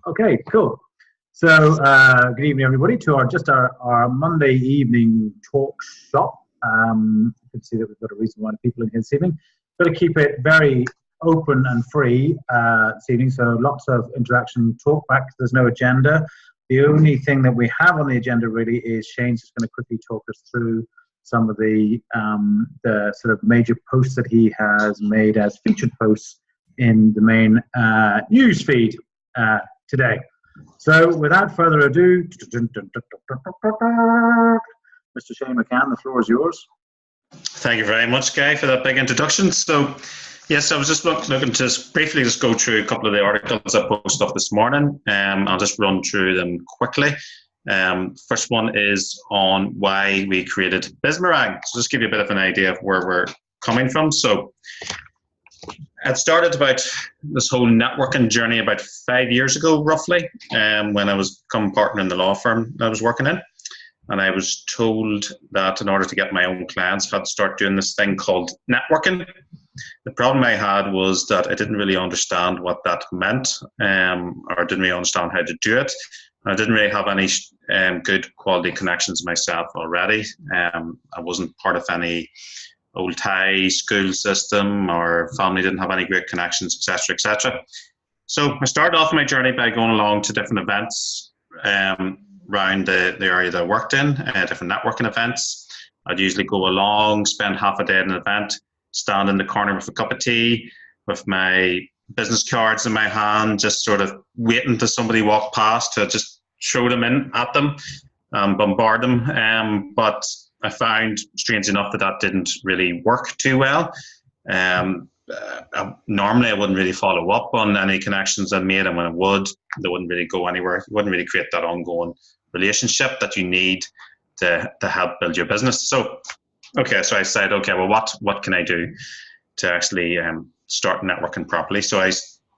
Okay, cool. So, good evening, everybody, to our Monday evening talk shop. You can see that we've got a reasonable amount of people in here this evening. Got to keep it very open and free this evening, so lots of interaction, talk back. There's no agenda. The only thing that we have on the agenda really is Shane's just going to quickly talk us through some of the sort of major posts that he has made as featured posts in the main news feed today. So without further ado, Mr. Shane McCann, the floor is yours. Thank you very much, Guy, for that big introduction. So, yes, I was just looking to briefly go through a couple of the articles I posted up this morning. I'll just run through them quickly. First one is on why we created Bizmarang. So just give you a bit of an idea of where we're coming from. So it started about this whole networking journey about 5 years ago, roughly, when I was becoming partner in the law firm that I was working in. And I was told that in order to get my own clients, I had to start doing this thing called networking. The problem I had was that I didn't really understand what that meant, or didn't really understand how to do it. I didn't really have any good quality connections myself already. I wasn't part of any old Thai school system, or family didn't have any great connections, etc., etc. So I started off my journey by going along to different events around the area that I worked in, different networking events. I'd usually go along, spend half a day at an event, stand in the corner with a cup of tea, with my business cards in my hand, just sort of waiting till somebody walked past to just throw them in at them, bombard them. But I found, strange enough, that didn't really work too well. Normally I wouldn't really follow up on any connections I made, and when I would, they wouldn't really go anywhere. You wouldn't really create that ongoing relationship that you need to help build your business. So I said, okay, well, what can I do to actually start networking properly? So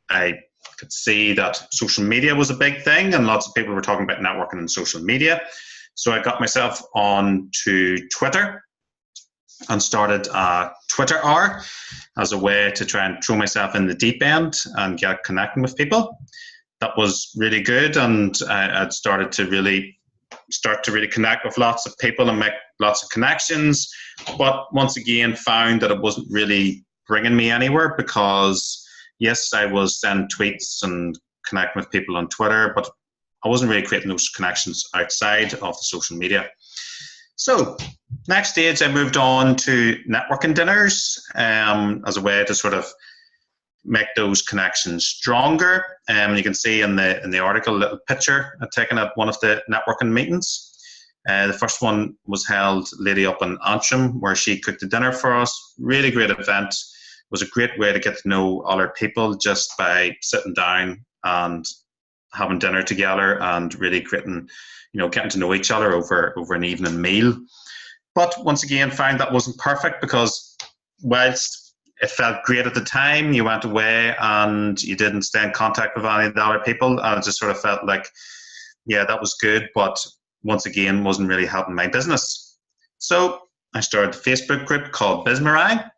I could see that social media was a big thing, and lots of people were talking about networking on social media. So I got myself on to Twitter and started a Twitter hour as a way to try and throw myself in the deep end and get connecting with people. That was really good, and I'd started to really connect with lots of people and make lots of connections. But once again, found that it wasn't really bringing me anywhere, because yes, I was sending tweets and connecting with people on Twitter, but I wasn't really creating those connections outside of the social media. So next stage, I moved on to networking dinners as a way to sort of make those connections stronger. You can see in the article a little picture I've taken at one of the networking meetings. The first one was held lady up in Antrim, where she cooked the dinner for us. Really great event. It was a great way to get to know other people just by sitting down and having dinner together and really getting to know each other over an evening meal. But once again, found that wasn't perfect, because whilst it felt great at the time, you went away and you didn't stay in contact with any of the other people, and it just sort of felt like, yeah, that was good, but once again, wasn't really helping my business. So I started a Facebook group called Bizmarang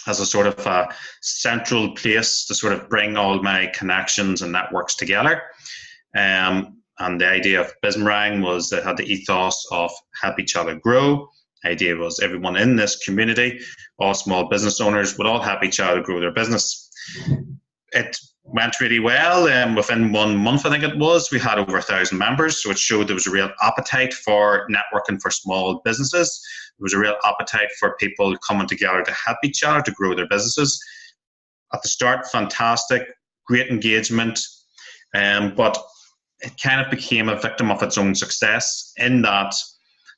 as a sort of a central place to sort of bring all my connections and networks together. And the idea of Bizmarang was that it had the ethos of help each other grow. The idea was everyone in this community, all small business owners, would all help each other grow their business. It went really well. Within 1 month, I think it was, we had over 1,000 members. So it showed there was a real appetite for networking for small businesses. There was a real appetite for people coming together to help each other to grow their businesses. At the start, fantastic, great engagement, but it kind of became a victim of its own success, in that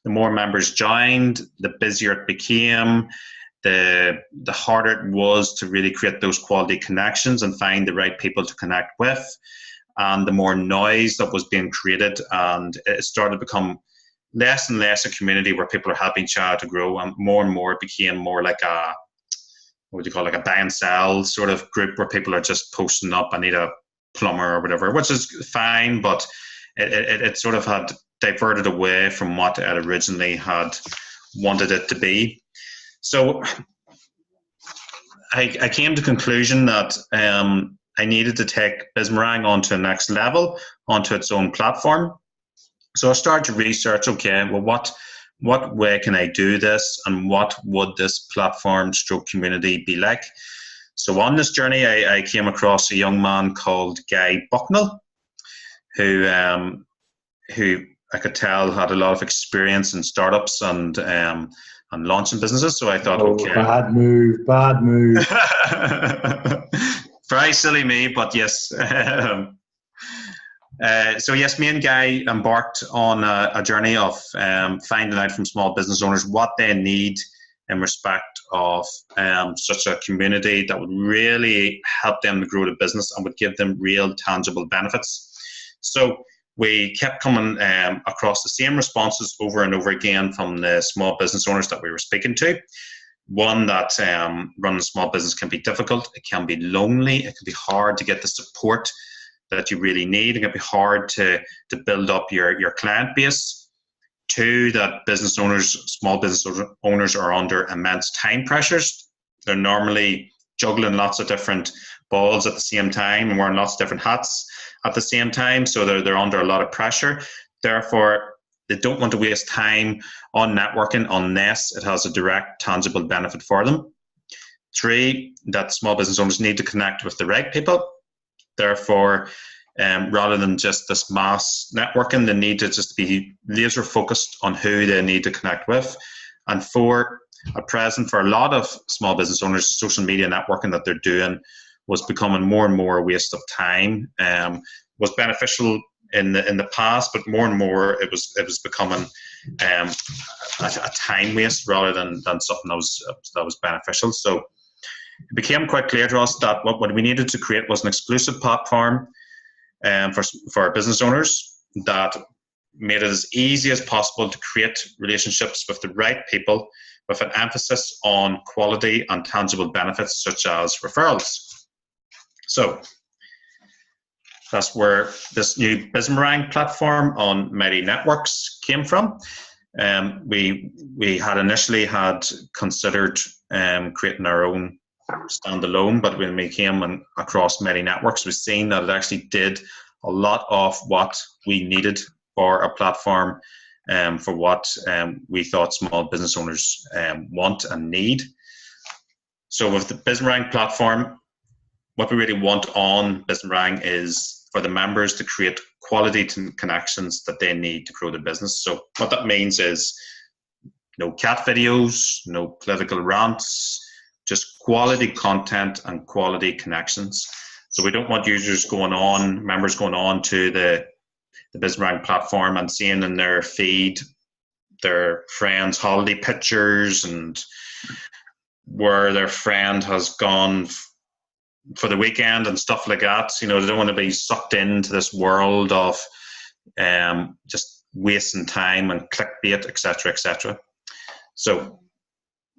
the more members joined, the busier it became, the harder it was to really create those quality connections and find the right people to connect with, and the more noise that was being created, and it started to become less and less a community where people are helping each other to grow, and more it became more like a, what would you call it, like a buy and sell sort of group, where people are just posting up, I need a plumber or whatever, which is fine, but it sort of had diverted away from what it originally had wanted it to be. So I came to the conclusion that I needed to take Bizmarang onto the next level, onto its own platform. So I started to research, okay, well, what way can I do this, and what would this platform stroke community be like? So on this journey, I came across a young man called Guy Bucknell, who I could tell had a lot of experience in startups and launching businesses. So I thought, okay, bad move. Very silly me, but yes. So yes, me and Guy embarked on a journey of finding out from small business owners what they need in respect of such a community that would really help them to grow the business and would give them real tangible benefits. So we kept coming across the same responses over and over again from the small business owners that we were speaking to. One, that running a small business can be difficult, it can be lonely, it can be hard to get the support that you really need, it can be hard to build up your client base. Two, that small business owners are under immense time pressures. They're normally juggling lots of different balls at the same time and wearing lots of different hats at the same time, so they're under a lot of pressure. Therefore, they don't want to waste time on networking unless it has a direct, tangible benefit for them. Three, that small business owners need to connect with the right people. Therefore, rather than just this mass networking, they need to just be laser focused on who they need to connect with. And four, at present, for a lot of small business owners, social media networking that they're doing was becoming more and more a waste of time. Was beneficial in the past, but more and more it was becoming a time waste rather than something that was beneficial. So it became quite clear to us that what we needed to create was an exclusive platform for business owners that made it as easy as possible to create relationships with the right people, with an emphasis on quality and tangible benefits such as referrals. So that's where this new Bizmarang platform on Mighty Networks came from. We had initially considered creating our own standalone, but when we came across Mighty Networks, we've seen that it actually did a lot of what we needed for a platform, for what we thought small business owners want and need. So with the Bizmarang platform, what we really want on Bizmarang is for the members to create quality connections that they need to grow their business. So what that means is no cat videos, no political rants, just quality content and quality connections. So we don't want members going on to the Bizmarang platform and seeing in their feed their friends' holiday pictures and where their friend has gone for the weekend and stuff like that. They don't want to be sucked into this world of just wasting time and clickbait, etc., etc. So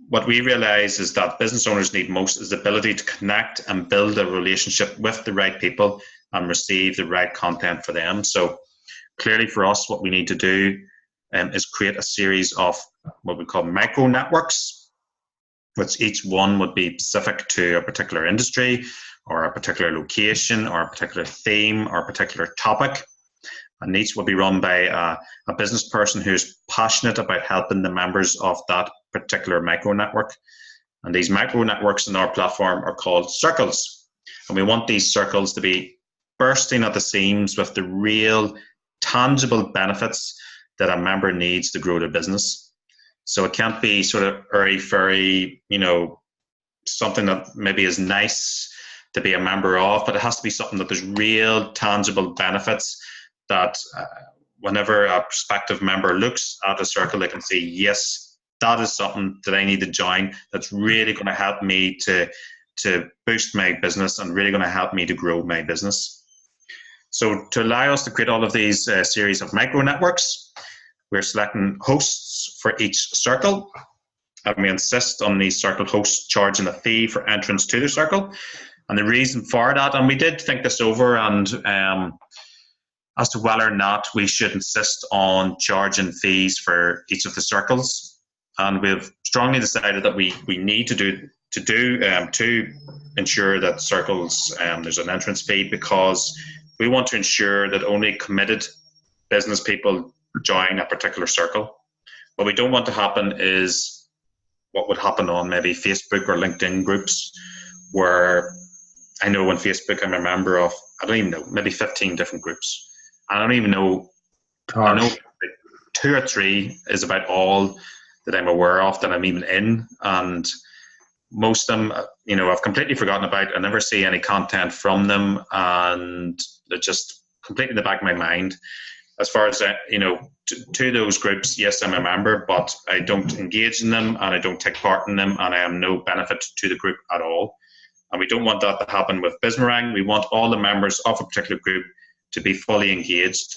what we realize is that business owners need most is the ability to connect and build a relationship with the right people and receive the right content for them. So clearly for us, what we need to do is create a series of what we call micro networks, which each one would be specific to a particular industry or a particular location or a particular theme or a particular topic. And each will be run by a business person who's passionate about helping the members of that particular micro network. And these micro networks in our platform are called circles. And we want these circles to be bursting at the seams with the real tangible benefits that a member needs to grow their business. So it can't be sort of airy-fairy, something that maybe is nice to be a member of, but it has to be something that there's real tangible benefits that whenever a prospective member looks at a circle, they can say, yes, that is something that I need to join that's really going to help me to boost my business and really going to help me to grow my business. So to allow us to create all of these series of micro networks, we're selecting hosts for each circle, and we insist on these circle hosts charging a fee for entrance to the circle. And the reason for that, and we did think this over, and as to whether or not we should insist on charging fees for each of the circles, and we've strongly decided that we need to do two ensure that circles, there's an entrance fee, because we want to ensure that only committed business people join a particular circle. What we don't want to happen is what would happen on maybe Facebook or LinkedIn groups, where I know on Facebook I'm a member of, I don't even know, maybe 15 different groups. I don't even know, I know 2 or 3 is about all that I'm aware of that I'm even in, and most of them, I've completely forgotten about. I never see any content from them, and they're just completely in the back of my mind. As far as, to those groups, yes, I'm a member, but I don't engage in them, and I don't take part in them, and I am no benefit to the group at all. And we don't want that to happen with Bizmarang. We want all the members of a particular group to be fully engaged.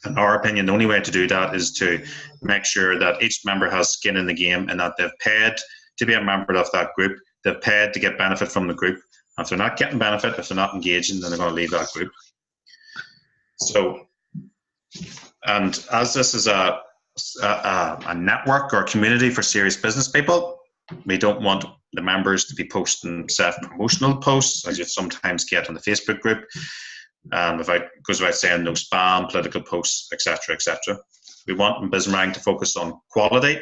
In our opinion, the only way to do that is to make sure that each member has skin in the game, and that they've paid to be a member of that group. They've paid to get benefit from the group. If they're not getting benefit, if they're not engaging, then they're going to leave that group. So, and as this is a network or community for serious business people, we don't want the members to be posting self-promotional posts, as you sometimes get on the Facebook group. Goes without saying, no spam, political posts, etc., etc. We want Bizmarang to focus on quality,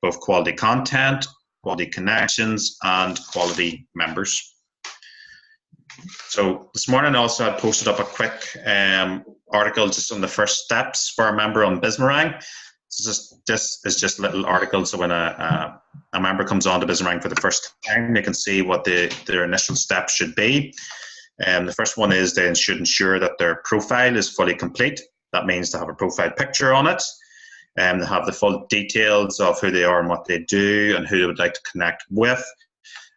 both quality content, quality connections, and quality members. So this morning also I posted up a quick article just on the first steps for a member on Bizmarang. This is just a little article, so when a member comes on to Bizmarang for the first time, they can see what their initial steps should be. The first one is they should ensure that their profile is fully complete. That means to have a profile picture on it, and they have the full details of who they are and what they do, and who they would like to connect with,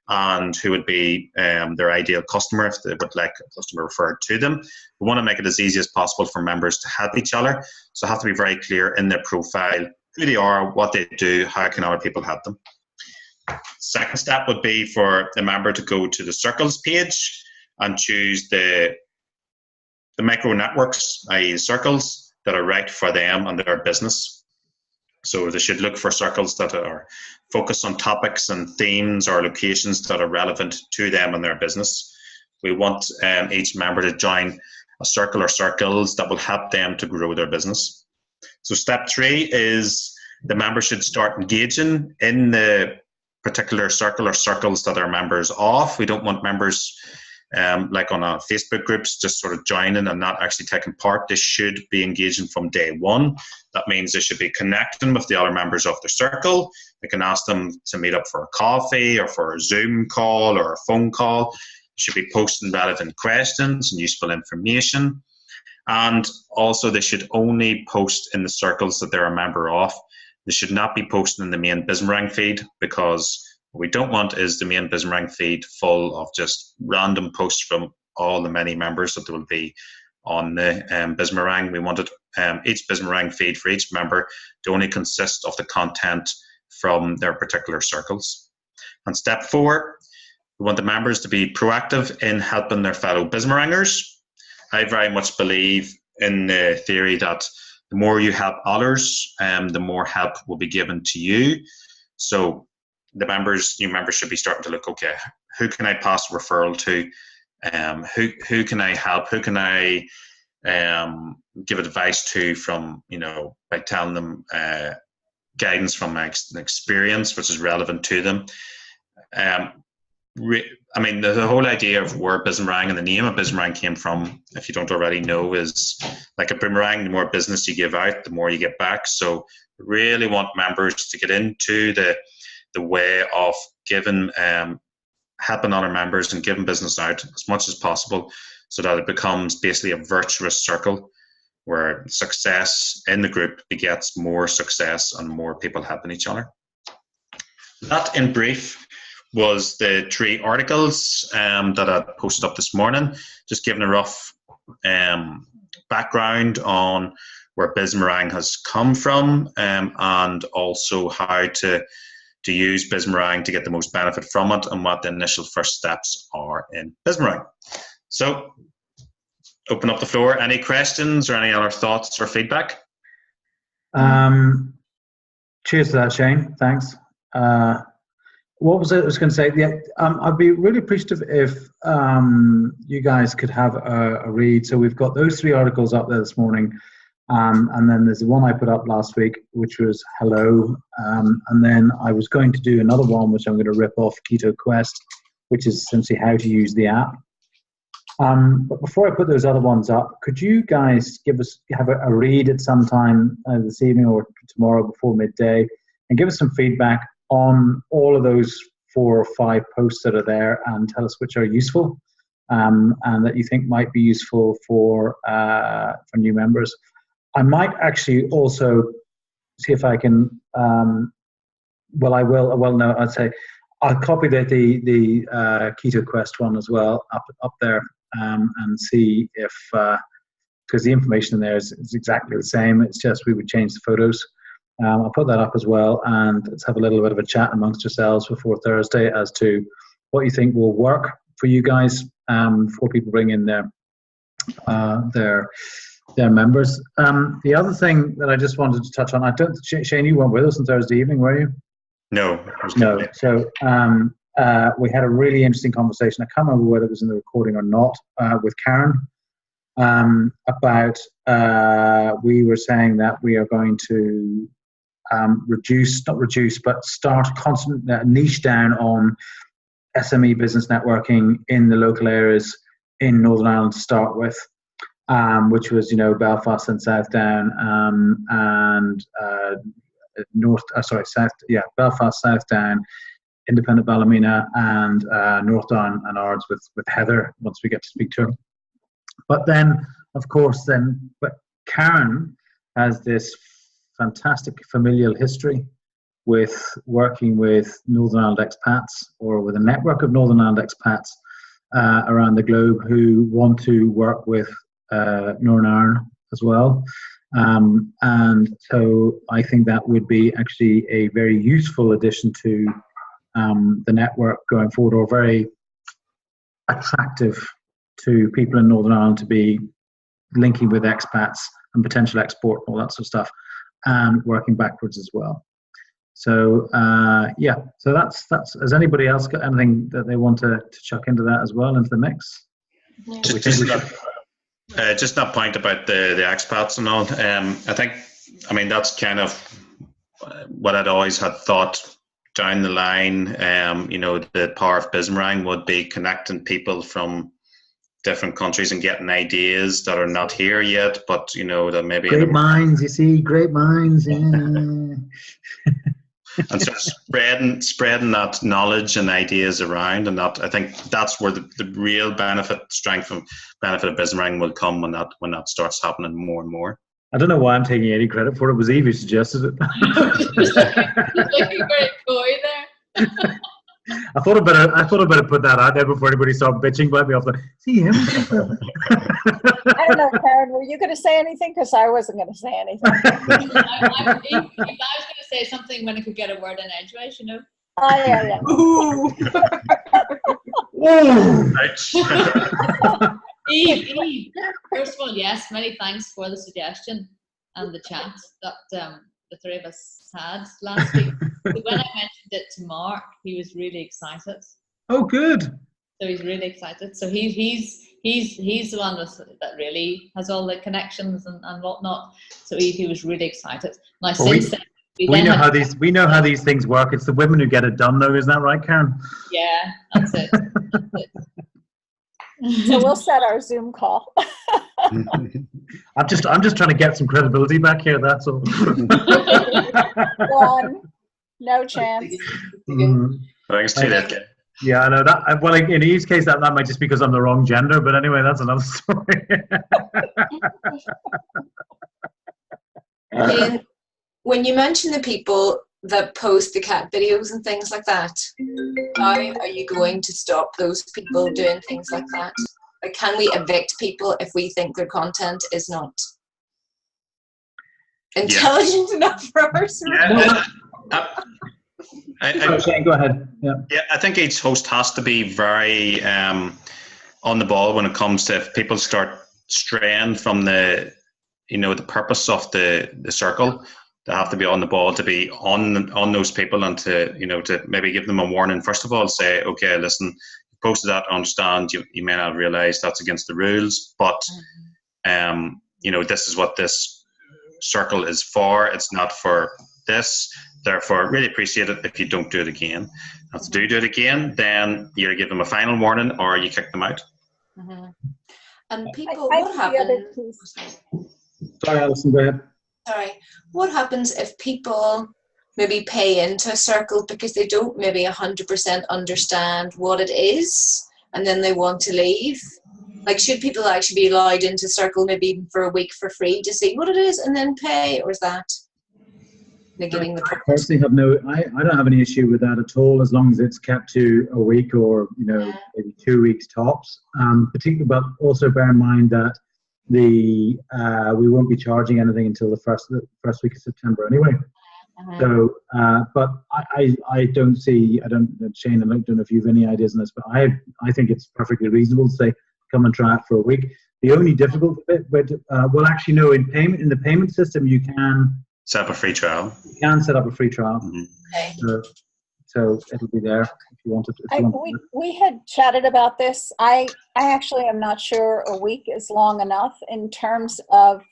and who would be their ideal customer if they would like a customer referred to them. We want to make it as easy as possible for members to help each other, so have to be very clear in their profile who they are, what they do, how can other people help them. Second step would be for the member to go to the circles page and choose the micro networks, i.e. circles that are right for them and their business. So they should look for circles that are focused on topics and themes or locations that are relevant to them and their business. We want each member to join a circle or circles that will help them to grow their business. So step 3 is the member should start engaging in the particular circle or circles that are members of. We don't want members like on our Facebook groups just sort of joining and not actually taking part. They should be engaging from day one. That means they should be connecting with the other members of their circle. They can ask them to meet up for a coffee or for a Zoom call or a phone call. They should be posting relevant questions and useful information. And also they should only post in the circles that they're a member of. They should not be posting in the main Bizmarang feed, because what we don't want is the main Bizmarang feed full of just random posts from all the many members that there will be on the Bizmarang. We wanted each Bizmarang feed for each member to only consist of the content from their particular circles. And step 4, we want the members to be proactive in helping their fellow Bizmarangers. I very much believe in the theory that the more you help others, the more help will be given to you. So the new members should be starting to look, okay, who can I pass a referral to? Who can I help? Who can I give advice to from, by telling them guidance from my experience, which is relevant to them. The whole idea of where Bizmarang and the name of Bizmarang came from, if you don't already know, is like a boomerang. The more business you give out, the more you get back. So really want members to get into the way of giving, helping other members and giving business out as much as possible, so that it becomes basically a virtuous circle where success in the group begets more success and more people helping each other. That, in brief, was the 3 articles that I posted up this morning, just giving a rough background on where Bizmarang has come from, and also how to use Bizmarang to get the most benefit from it, and what the initial first steps are in Bizmarang. So, open up the floor. Any questions or any other thoughts or feedback? Cheers to that, Shane. Thanks. What was it I was going to say? Yeah, I'd be really appreciative if you guys could have a read. So we've got those 3 articles up there this morning. And then there's the one I put up last week, which was Hello. And then I was going to do another one, which I'm going to rip off Keto Quest, which is essentially how to use the app. But before I put those other ones up, could you guys have a read at some time this evening or tomorrow before midday and give us some feedback on all of those 4 or 5 posts that are there and tell us which are useful and that you think might be useful for new members. I might actually also see if I can. Well, I will. Well, no, I'd say I'll copy the Keto Quest one as well up there and see if because the information in there is exactly the same. It's just we would change the photos. I'll put that up as well, and let's have a little bit of a chat amongst yourselves before Thursday as to what you think will work for you guys before people bring in their members. The other thing that I just wanted to touch on, Shane, you weren't with us on Thursday evening, were you? No. No. So we had a really interesting conversation. I can't remember whether it was in the recording or not with Karen about we were saying that we are going to start a constant niche down on SME business networking in the local areas in Northern Ireland to start with. Which was, Belfast and Southdown and Belfast, Southdown, Independent Ballymena, and North Down and Ards with Heather once we get to speak to her. But then, of course, but Karen has this fantastic familial history with working with Northern Ireland expats or with a network of Northern Ireland expats around the globe who want to work with Northern Ireland as well. And so I think that would be actually a very useful addition to the network going forward, or very attractive to people in Northern Ireland to be linking with expats and potential export and all that sort of stuff, and working backwards as well. So so that's. Has anybody else got anything that they want to chuck into that as well, into the mix? Just that point about the expats and all. That's kind of what I'd always had thought down the line. The power of Bismarang would be connecting people from different countries and getting ideas that are not here yet, but that maybe great minds. You see, great minds. Yeah. And so spreading that knowledge and ideas around, and that I think that's where the real strength and benefit of Bismarang will come when that starts happening more and more. I don't know why I'm taking any credit for it. It was Eve who suggested it. Looking very coy there. I thought I'd better put that out there before anybody started bitching about me. See him. I don't know, Karen, were you going to say anything? Because I wasn't going to say anything. I was going to say something when I could get a word in edgeways, Oh, yeah. Eve, first of all, yes, many thanks for the suggestion and the chat that the 3 of us had last week. When I mentioned it to Mark, he was really excited. Oh, good. So he's really excited. So he's the one that really has all the connections and whatnot. So he was really excited. And we know how these things work. It's the women who get it done, though, isn't that right, Karen? Yeah, that's it. So we'll set our Zoom call. I'm just trying to get some credibility back here. That's all. One, no chance. Thanks to that. Yeah, I know that. Well, in Eve's case, that might just be because I'm the wrong gender. But anyway, that's another story. Ian, when you mention the people that post the cat videos and things like that, how are you going to stop those people doing things like that? Like, can we evict people if we think their content is not intelligent enough for our service? Shane, go ahead. Yeah, I think each host has to be very on the ball when it comes to if people start straying from the purpose of the circle. They have to be on the ball to be on those people, and to maybe give them a warning. First of all, say, okay, listen, you posted that. I understand you may not realise that's against the rules, but this is what this circle is for. It's not for this. Therefore, really appreciate it if you don't do it again. If they do it again, then you either give them a final warning or you kick them out. Mm-hmm. And people, what happens? Sorry, Alison, go ahead. Sorry. What happens if people maybe pay into a circle because they don't maybe 100% understand what it is, and then they want to leave? Like, should people actually be allowed into circle maybe even for a week for free to see what it is and then pay, or is that negating the purpose? I personally I don't have any issue with that at all, as long as it's kept to a week or maybe 2 weeks tops. Particularly, but also bear in mind that we won't be charging anything until the first week of September anyway. So, but I don't see, Shane, I don't know if you have any ideas on this, but I think it's perfectly reasonable to say, come and try it for a week. The only difficult bit, actually, no, in the payment system, you can set up a free trial. You can set up a free trial. Mm-hmm. Okay. So it'll be there if you want it. We had chatted about this. I actually am not sure a week is long enough in terms of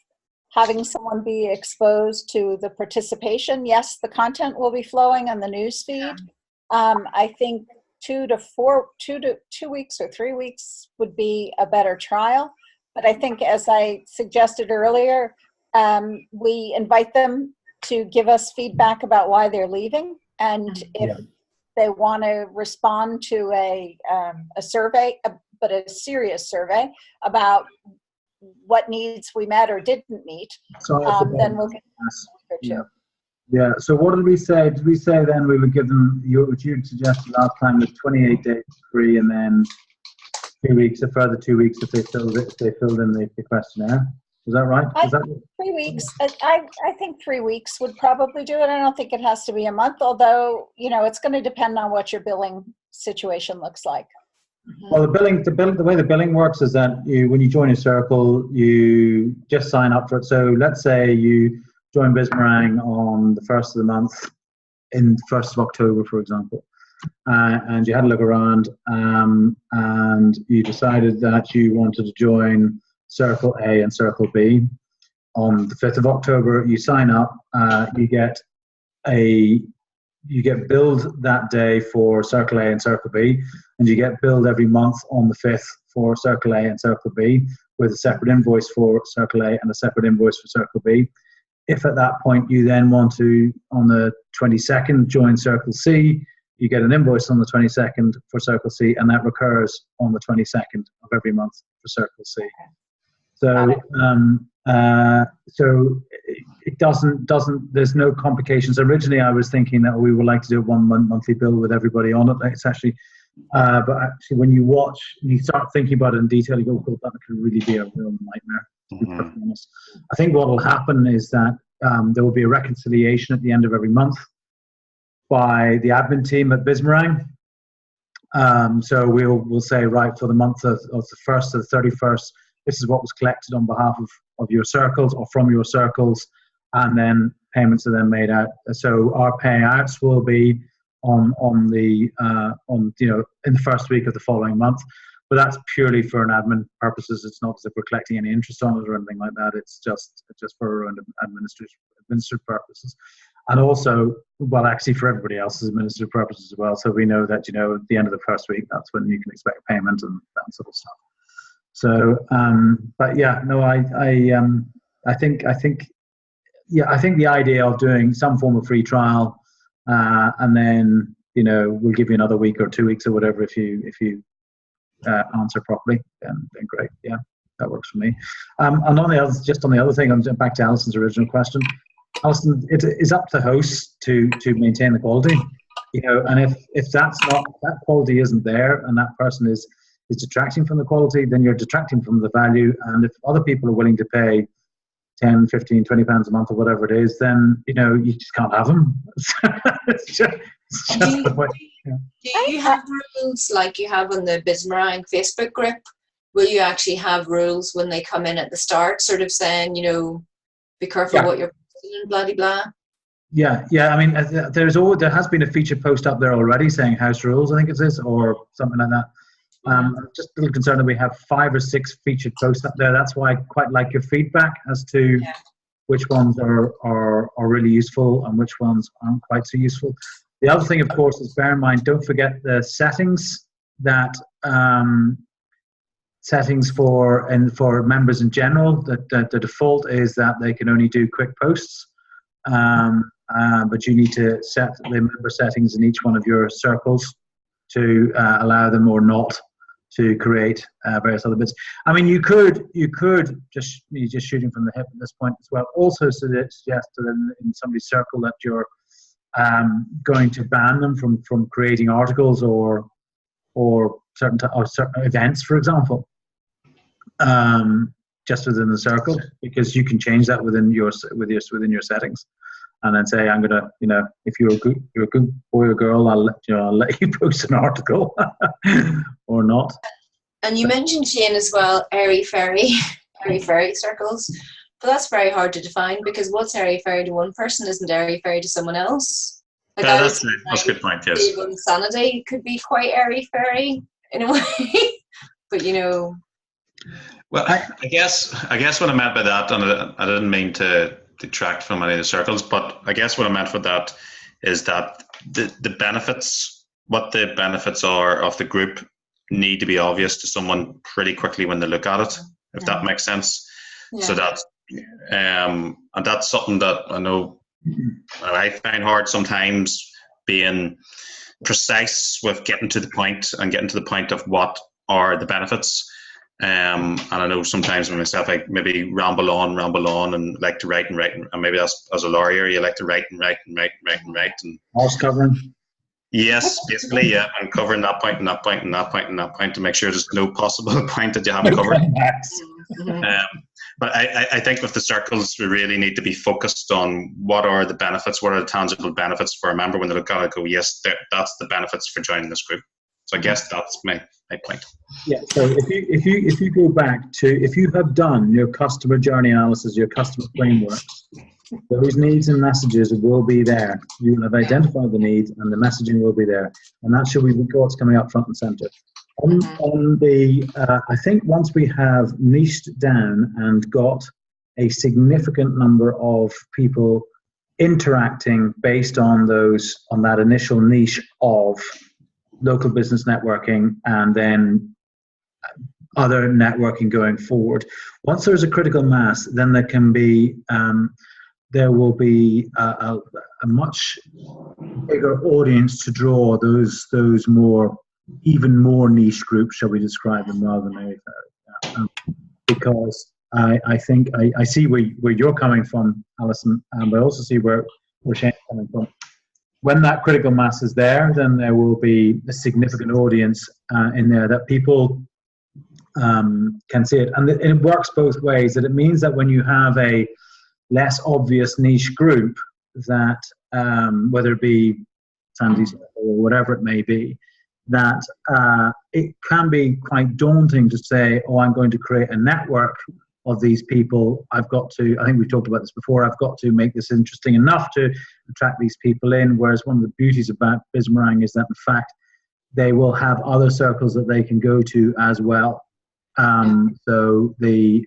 having someone be exposed to the participation. Yes, the content will be flowing on the news feed. I think 2 weeks or 3 weeks would be a better trial. But I think, as I suggested earlier, we invite them to give us feedback about why they're leaving. And if they want to respond to a survey, but a serious survey about what needs we met or didn't meet, then we'll get a week or two. Yeah. So what did we say? Did we say then we would give them, what you suggested last time, was 28 days free, and then 2 weeks, a further 2 weeks if they filled in the questionnaire? Is that right? 3 weeks. I think 3 weeks would probably do it. I don't think it has to be a month, although, it's going to depend on what your billing situation looks like. Well, the way the billing works is that when you join a circle, you just sign up for it. So let's say you join Bismarang on the 1st of the month, in the 1st of October, for example, and you had a look around, and you decided that you wanted to join Circle A and Circle B. On the 5th of October, you sign up, you get billed that day for Circle A and Circle B, and you get billed every month on the 5th for Circle A and Circle B, with a separate invoice for Circle A and a separate invoice for Circle B. If at that point you then want to, on the 22nd, join Circle C, you get an invoice on the 22nd for Circle C, and that recurs on the 22nd of every month for Circle C. So, so it doesn't. There's no complications. Originally, I was thinking that we would like to do a 1 monthly bill with everybody on it. It's actually, but actually, when you watch, and you start thinking about it in detail, you go, "Oh, that could really be a real nightmare." To be perfectly honest, I think what will happen is that there will be a reconciliation at the end of every month by the admin team at Bismarang. So we'll say, right, for the month of the 1st to the 31st. This is what was collected on behalf of your circles or from your circles, and then payments are then made out. So our payouts will be in the first week of the following month, but that's purely for an admin purposes. It's not as if we're collecting any interest on it or anything like that. It's just for our own administrative purposes, and also, well, actually for everybody else's administrative purposes as well. So we know that at the end of the first week, that's when you can expect payment and that sort of stuff. So, but yeah, no, I think the idea of doing some form of free trial, and then we'll give you another week or 2 weeks or whatever if you answer properly, then great. Yeah, that works for me. And on the other thing, I'm back to Alison's original question. Alison, it is up to hosts to maintain the quality, and if that quality isn't there and that person is detracting from the quality, then you're detracting from the value. And if other people are willing to pay 10, 15, 20 pounds a month or whatever it is, then, you just can't have them. It's just the way. Yeah. Do you have rules like you have on the Bismarang Facebook group? Will you actually have rules when they come in at the start, sort of saying, be careful what you're posting and blah, blah, blah? Yeah, yeah. I mean, there has been a featured post up there already saying house rules, I think it is, or something like that. I'm just a little concerned that we have 5 or 6 featured posts up there. That's why I quite like your feedback as to which ones are really useful and which ones aren't quite so useful. The other thing, of course, is bear in mind, don't forget the settings that settings for members in general. That the default is that they can only do quick posts. But you need to set the member settings in each one of your circles to allow them or not to create various other bits. I mean, you could just shooting from the hip at this point as well. Also suggest that in somebody's circle that you're going to ban them from creating articles or certain events, for example, just within the circle, because you can change that within your settings. And then say, I'm gonna, if you're a good boy or girl, I'll let you post an article, or not. And you mentioned, Shane, as well, airy-fairy circles, but that's very hard to define, because what's airy-fairy to one person isn't airy-fairy to someone else. Like, that's a good point. Yes, even sanity could be quite airy-fairy in a way, but Well, I guess what I meant by that, and I didn't mean to detract from any of the circles, but I guess what I meant with that is that the benefits, what the benefits are of the group, need to be obvious to someone pretty quickly when they look at it, if that makes sense. Yeah. So that and that's something that I know I find hard sometimes, being precise with getting to the point and getting to the point of what are the benefits. And I know sometimes with myself, I maybe ramble on and like to write, and maybe as a lawyer, you like to write and House covering. Yes, basically, yeah, and covering that point and that point and that point and that point to make sure there's no possible point that you haven't covered. But I think with the circles, we really need to be focused on what are the benefits, what are the tangible benefits for a member when they look at it, go, yes, that's the benefits for joining this group. So I guess that's my point. Yeah. So if you go back to, if you have done your customer journey analysis, your customer frameworks, those needs and messages will be there. You will have identified the needs, and the messaging will be there, and that should be what's coming up front and center. On the, I think once we have niched down and got a significant number of people interacting based on that initial niche of local business networking and then other networking going forward. Once there's a critical mass, then there will be a much bigger audience to draw those even more niche groups, shall we describe them, rather than because I think I see where you're coming from, Alison, but I also see where Shane's coming from. When that critical mass is there, then there will be a significant audience in there that people can see it. And it works both ways. That it means that when you have a less obvious niche group, that whether it be Sandy's or whatever it may be, that it can be quite daunting to say, oh, I'm going to create a network of these people. I think we've talked about this before, I've got to make this interesting enough to attract these people in. Whereas one of the beauties about Bizmarang is that, in fact, they will have other circles that they can go to as well. So the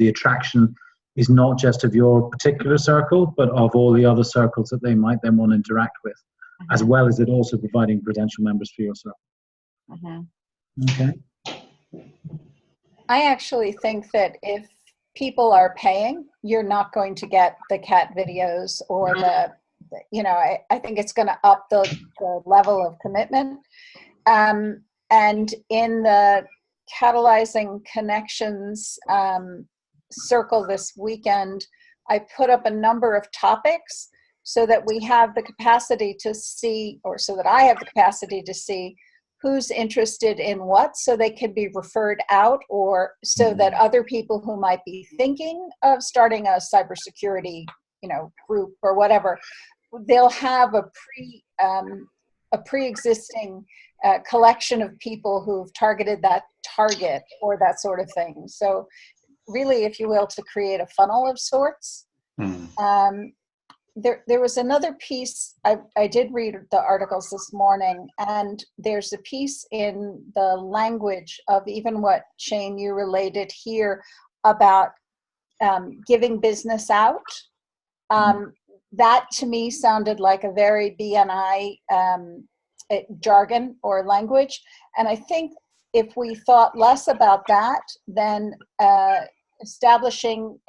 attraction is not just of your particular circle, but of all the other circles that they might then want to interact with, as well as it also providing potential members for your circle. Okay. I actually think that if people are paying, you're not going to get the cat videos or I think it's going to up the level of commitment. And in the Catalyzing Connections circle this weekend, I put up a number of topics so that we have the capacity to see, or so that I have the capacity to see who's interested in what, so they can be referred out, or so that other people who might be thinking of starting a cybersecurity, group or whatever, they'll have a pre-existing collection of people who've targeted that target or that sort of thing. So really, if you will, to create a funnel of sorts. there was another piece. I did read the articles this morning, and there's a piece in the language of even what, Shane, you related here about giving business out. That to me sounded like a very BNI jargon or language. And I think if we thought less about that, then establishing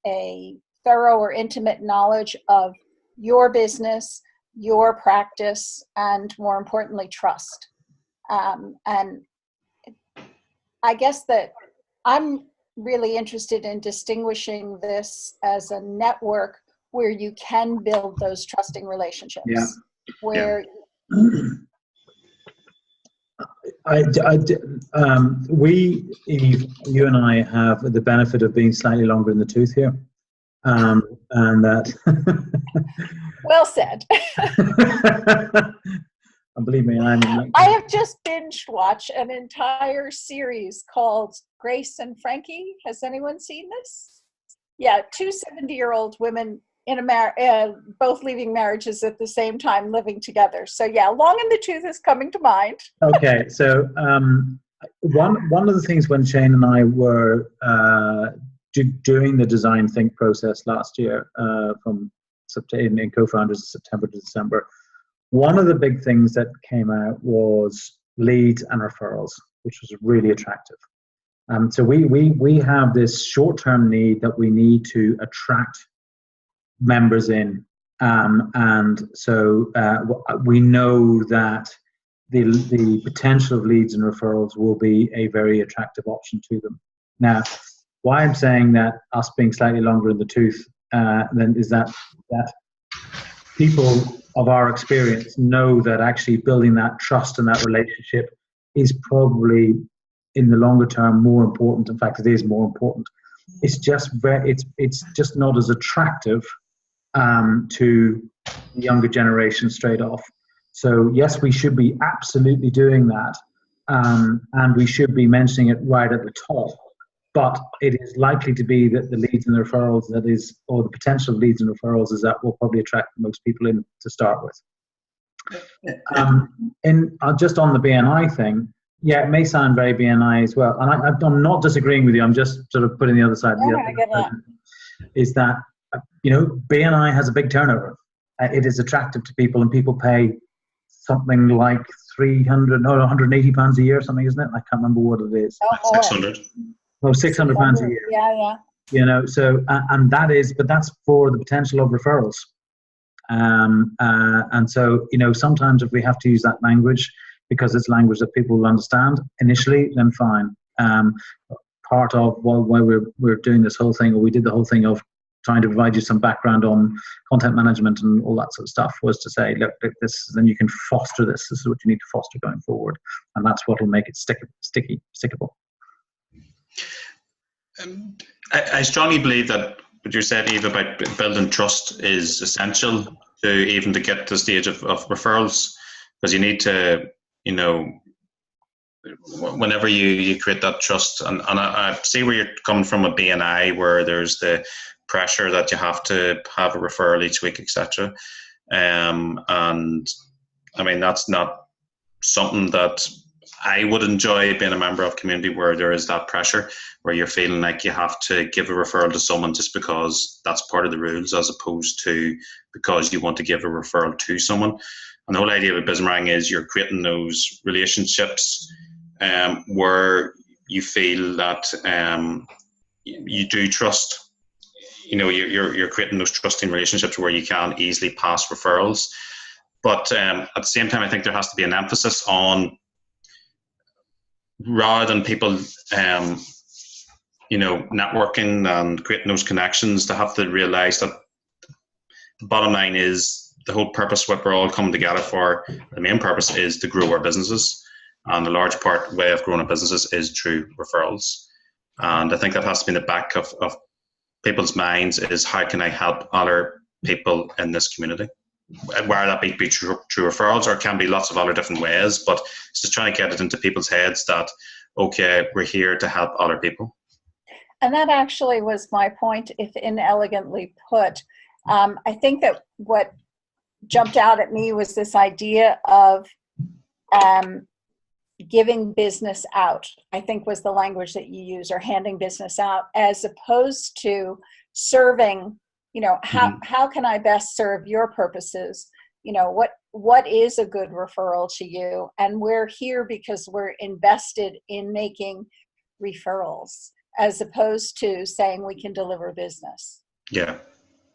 a thorough or intimate knowledge of your business, your practice, and more importantly, trust. And I guess that I'm really interested in distinguishing this as a network where you can build those trusting relationships. Yeah. Where we, Eve, you and I have the benefit of being slightly longer in the tooth here. And that. Well said. And believe me, I have just binge watched an entire series called Grace and Frankie. Has anyone seen this? Yeah, two 70-year-old women in both leaving marriages at the same time, living together. So yeah, long in the tooth is coming to mind. Okay, so one of the things when Shane and I were doing the design think process last year, from in co-founders September to December, one of the big things that came out was leads and referrals, which was really attractive. So we have this short-term need that we need to attract members in, and so we know that the potential of leads and referrals will be a very attractive option to them. Now, why I'm saying that us being slightly longer in the tooth then is that people of our experience know that actually building that trust and that relationship is probably in the longer term more important. In fact, it is more important. It's just it's just not as attractive to the younger generation straight off. So yes, we should be absolutely doing that, and we should be mentioning it right at the top. But it is likely to be that the leads and the referrals or the potential leads and referrals is that will probably attract most people in to start with. And just on the BNI thing, yeah, it may sound very BNI as well. And I'm not disagreeing with you. I'm just sort of putting the other side. Is that, BNI has a big turnover. It is attractive to people, and people pay something like £180 a year, something, isn't it? I can't remember what it is. 600. Oh, £600 a year. Yeah. So, and that's for the potential of referrals. And so, sometimes if we have to use that language because it's language that people will understand initially, then fine. Part of why we're doing this whole thing, or we did the whole thing of trying to provide you some background on content management and all that sort of stuff, was to say, look, this, then you can foster this. This is what you need to foster going forward, and that's what will make it stickable. I strongly believe that what you said, Eve, about building trust is essential to get to the stage of referrals, because you need to, whenever you create that trust, and I see where you're coming from a BNI, where there's the pressure that you have to have a referral each week, etc. And I mean, that's not something that I would enjoy, being a member of a community where there is that pressure, where you're feeling like you have to give a referral to someone just because that's part of the rules, as opposed to because you want to give a referral to someone. And the whole idea of Bismarck is you're creating those relationships where you feel that you do trust. You're creating those trusting relationships where you can easily pass referrals. But at the same time, I think there has to be an emphasis on, rather than people, networking and creating those connections, to have to realize that the bottom line is the whole purpose, what we're all coming together for, the main purpose is to grow our businesses. And a large way of growing our businesses is through referrals. And I think that has to be in the back of people's minds, is how can I help other people in this community? Whether that be through referrals, or it can be lots of other different ways, but it's just trying to get it into people's heads that, okay, we're here to help other people. And that actually was my point, if inelegantly put. I think that what jumped out at me was this idea of giving business out, I think was the language that you use, or handing business out, as opposed to serving, how can I best serve your purposes? What is a good referral to you? And we're here because we're invested in making referrals, as opposed to saying we can deliver business. Yeah.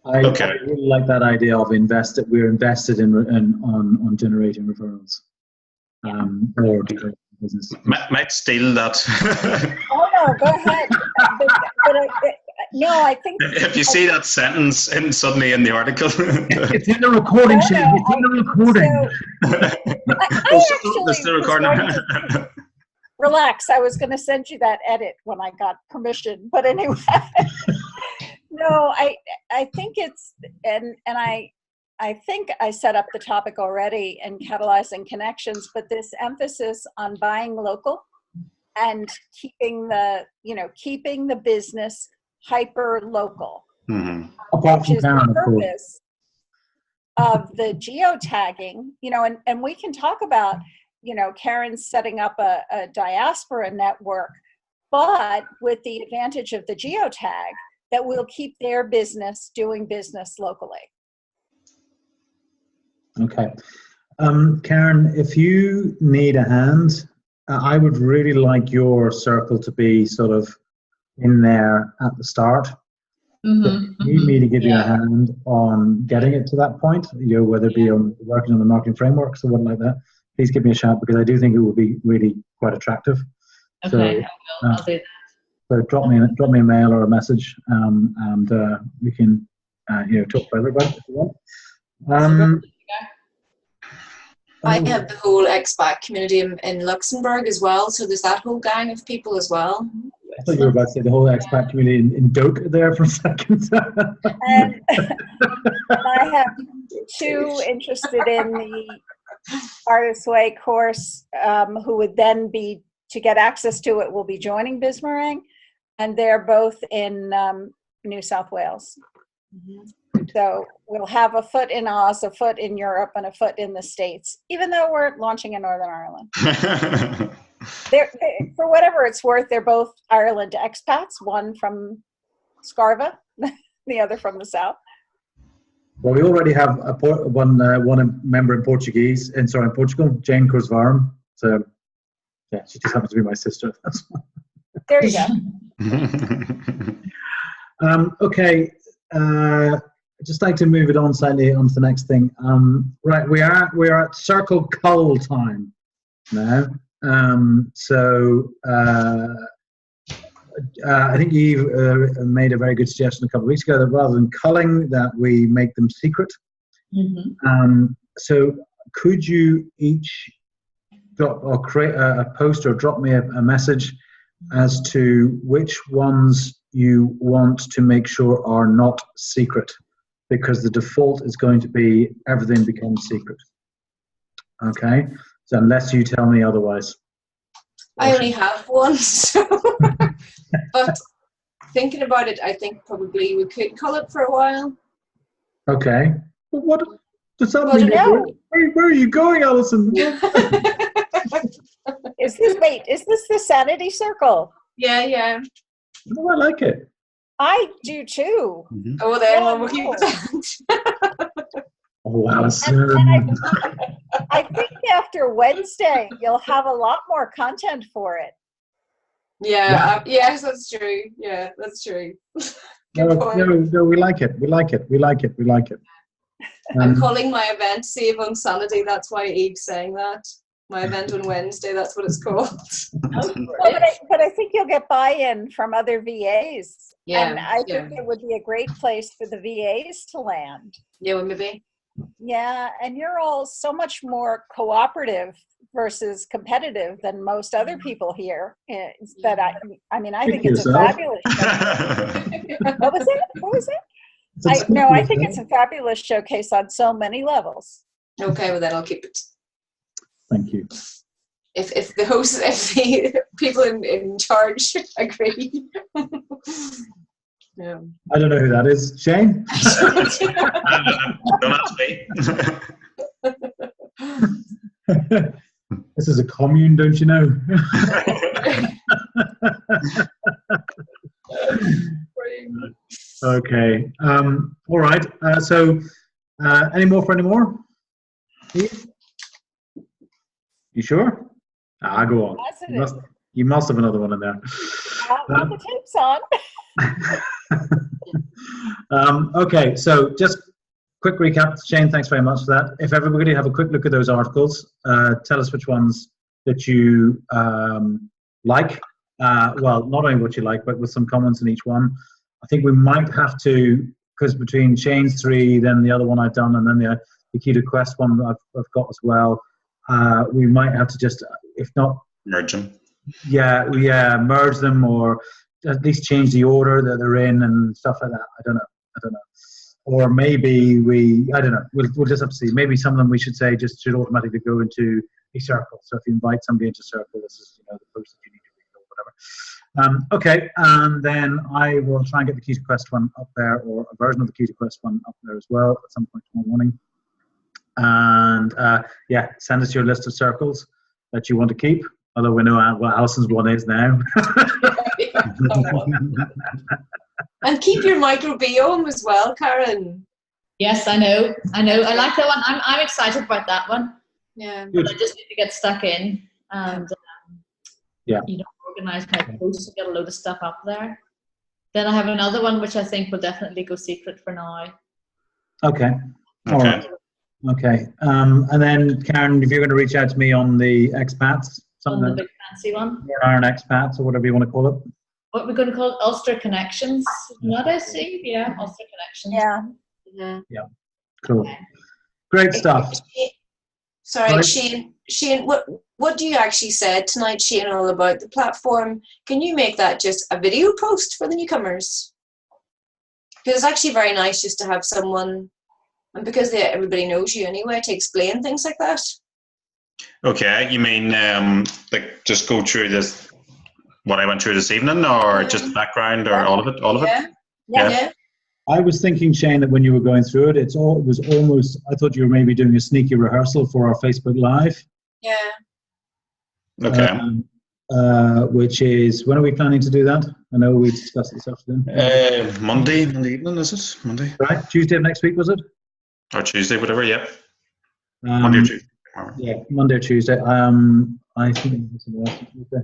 I really like that idea of we're invested on generating referrals. Or business. Might steal that. Oh no, go ahead. I think if you see that sentence suddenly in the article, it's in the recording. It's in the recording. So, relax. I was going to send you that edit when I got permission, but anyway. No, I think it's and I think I set up the topic already in Catalyzing Connections, but this emphasis on buying local and keeping the business hyper local. Mm-hmm. Which is the purpose of the geotagging, and we can talk about, Karen's setting up a diaspora network, but with the advantage of the geotag that will keep their business doing business locally. Okay. Karen, if you need a hand, I would really like your circle to be sort of in there at the start. You need me to give you a hand on getting it to that point, whether it be on working on the marketing frameworks or something like that. Please give me a shout, because I do think it will be really quite attractive. Okay, I'll do that. So drop me a mail or a message, and we can talk further about it if you want. I have the whole expat community in Luxembourg as well, so there's that whole gang of people as well. I thought you were about to say the whole expat community in Doak there for a second. And I have two interested in the Artist's Way course, who would then be, to get access to it, will be joining Bismarang, and they're both in New South Wales. So we'll have a foot in Oz, a foot in Europe, and a foot in the States, even though we're launching in Northern Ireland. For whatever it's worth, they're both Ireland expats, one from Scarva, the other from the South. Well, we already have one member in Portugal, Jane Kurzvarm. So, yeah, she just happens to be my sister. There you go. Okay. I'd just like to move it on slightly onto the next thing. Right, we are at Circle Cull time now. I think you made a very good suggestion a couple of weeks ago that rather than culling, that we make them secret. So could you each drop or create a post or drop me a message as to which ones you want to make sure are not secret, because the default is going to be everything becomes secret. Okay, so unless you tell me otherwise. I only have one, so but thinking about it, I think probably we could cull it for a while. Okay, but what does that mean? Where are you going, Alison? Is this the Sanity Circle? Yeah. Oh, I like it. I do too. Oh, then we'll keep it. Oh, Alison. I think after Wednesday, you'll have a lot more content for it. Yeah. Yes, that's true. Yeah, that's true. No, we like it. We like it. I'm calling my event Save on Sanity. That's why Eve's saying that. My event on Wednesday, that's what it's called. But I think you'll get buy-in from other VAs. Yeah. And I think it would be a great place for the VAs to land. Yeah, well, maybe. Yeah, and you're all so much more cooperative versus competitive than most other people here. That I think it's a fabulous showcase. What was it? I think it's a fabulous showcase on so many levels. Okay, well then I'll keep it. Thank you. If the people in charge agree. Yeah. I don't know who that is. Shane? Don't ask me. This is a commune, don't you know? Okay. All right. So, any more for any more? Steve? You sure? Go on. You must have another one in there. Well, the tape's on. Okay, so just quick recap. Shane, thanks very much for that. If everybody have a quick look at those articles, tell us which ones that you like. Well, not only what you like, but with some comments in each one. I think we might have to, because between Shane's 3, then the other one I've done, and then the Key to Quest one that I've got as well, we might have to just, if not merge them. Yeah, merge them, or at least change the order that they're in and stuff like that. I don't know. Or maybe I don't know. We'll just have to see. Maybe some of them we should say just should automatically go into a circle. So if you invite somebody into a circle, this is the post that you need to read or whatever. Okay, and then I will try and get the Key to Quest one up there, or a version of the Key to Quest one up there as well at some point tomorrow morning. And send us your list of circles that you want to keep. Although we know what Alison's one is now. And keep your microbiome as well, Karen. Yes, I know. I like that one. I'm excited about that one. Yeah. But I just need to get stuck in and organize my posts and get a load of stuff up there. Then I have another one which I think will definitely go secret for now. Okay. All right. Okay. And then Karen, if you're going to reach out to me on the expats, on the big fancy one, Iron expats or whatever you want to call it. What we're going to call it, Ulster Connections. What I see, Ulster Connections. Yeah. Cool. Great stuff. Sorry, Shane. Shane, what do you actually said tonight, Shane, all about the platform? Can you make that just a video post for the newcomers? Because it's actually very nice just to have someone, and because everybody knows you anyway, to explain things like that. Okay, you mean like just go through this, what I went through this evening, or just the background, or all of it? All of it? Yeah. I was thinking, Shane, that when you were going through it, it was almost, I thought you were maybe doing a sneaky rehearsal for our Facebook Live. Yeah. Okay. Which is, when are we planning to do that? I know we discussed this afternoon. Monday evening, is it? Monday? Right, Tuesday of next week, was it? Or Tuesday, whatever, yeah. Monday or Tuesday. Yeah, Monday or Tuesday. I think it's I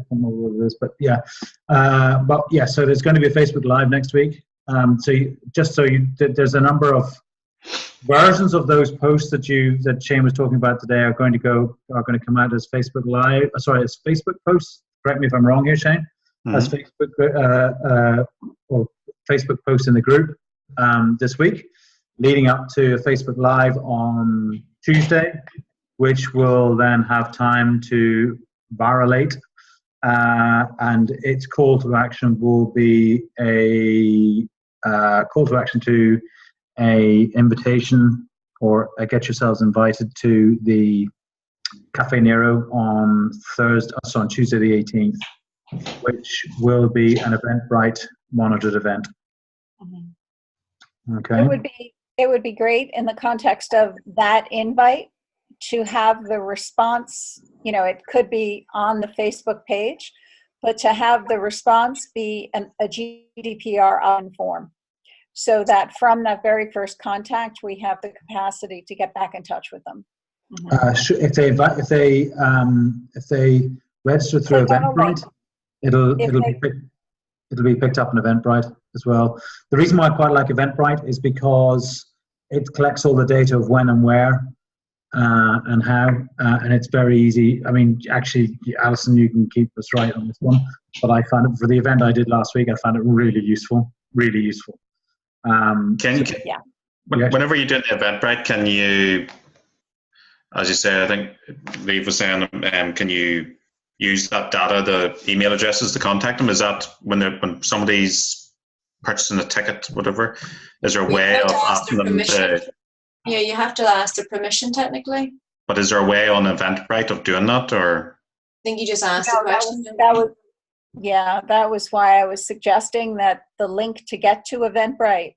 don't know what it is, but yeah. So there's going to be a Facebook Live next week. There's a number of versions of those posts that Shane was talking about today are going to come out as Facebook Live. As Facebook posts. Correct me if I'm wrong here, Shane. Mm-hmm. As Facebook or Facebook posts in the group this week, leading up to a Facebook Live on Tuesday, which will then have time to viralate, and its call to action will be a call to action to a invitation or get yourselves invited to the Cafe Nero on Tuesday the 18th, which will be an Eventbrite monitored event. Mm-hmm. Okay. It would be great in the context of that invite to have the response, it could be on the Facebook page, but to have the response be a GDPR form, so that from that very first contact, we have the capacity to get back in touch with them. Mm-hmm. If they register through Eventbrite, it'll be picked up on Eventbrite as well. The reason why I quite like Eventbrite is because it collects all the data of when and where. And how, and it's very easy. I mean, actually, Alison, you can keep us right on this one, but I found it for the event I did last week, I found it really useful. Whenever you're doing the Eventbrite, can you, as you say, I think Liv was saying, can you use that data, the email addresses, to contact them? Is that when somebody's purchasing a ticket, whatever, is there a way of asking them to... Yeah, you have to ask their permission technically. But is there a way on Eventbrite of doing that, or? I think you just ask the question. Yeah, that was why I was suggesting that the link to get to Eventbrite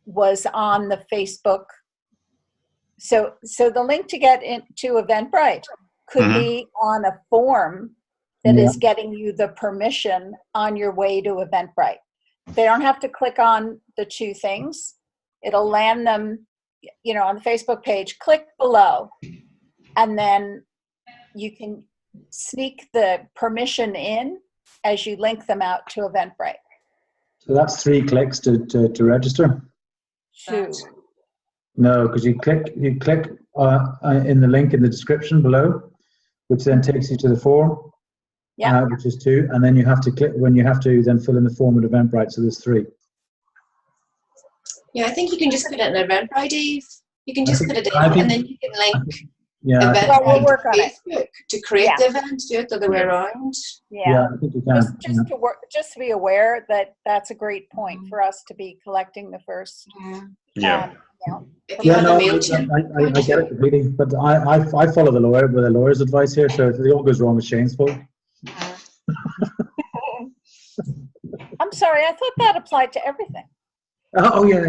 was on the Facebook. So the link to get into Eventbrite could be on a form that is getting you the permission on your way to Eventbrite. They don't have to click on the two things. It'll land them, on the Facebook page. Click below, and then you can sneak the permission in as you link them out to Eventbrite. So that's 3 clicks to register? 2. No, because you click in the link in the description below, which then takes you to the form, which is 2, and then you have to click when you have to then fill in the form at Eventbrite. So there's 3. Yeah, I think you can just put it in Eventbrite, Eve. You can just put it in, and then you can link Eventbrite we'll work on Facebook to create the event. Do it the other way around. Yeah, I think you can. Just to be aware that that's a great point for us to be collecting the first. If you have a MailChimp, I get it completely, but I follow the lawyer's advice here. So if it all goes wrong, it's Shane's fault. I'm sorry, I thought that applied to everything. Oh yeah.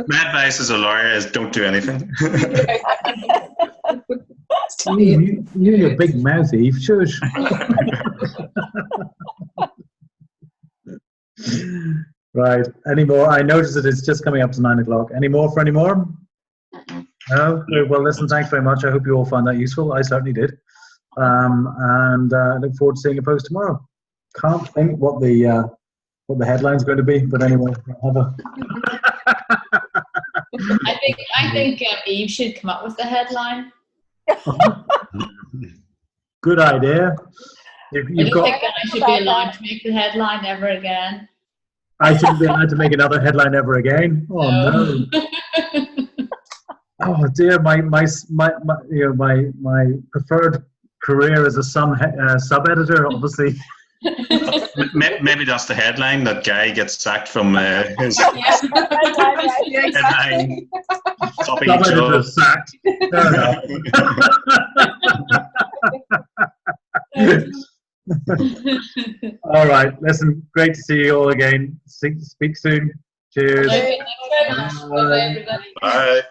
My advice as a lawyer is don't do anything. you your big mouth, Eve. Shush. Right. Any more? I noticed that it's just coming up to 9 o'clock. Any more for any more? No? Well, listen, thanks very much. I hope you all found that useful. I certainly did. And I look forward to seeing a post tomorrow. Can't think what the headline's going to be, but anyway, I think Eve should come up with the headline. Good idea. I don't think that I should be allowed to make the headline ever again. I shouldn't be allowed to make another headline ever again. Oh no! Oh dear, my preferred career as a sub editor, obviously. Maybe that's the headline, that guy gets sacked from his headline. Sub-editor sacked. Fair enough. All right, listen, great to see you all again. Speak soon. Cheers. Okay, thanks very much. Bye, everybody. Bye.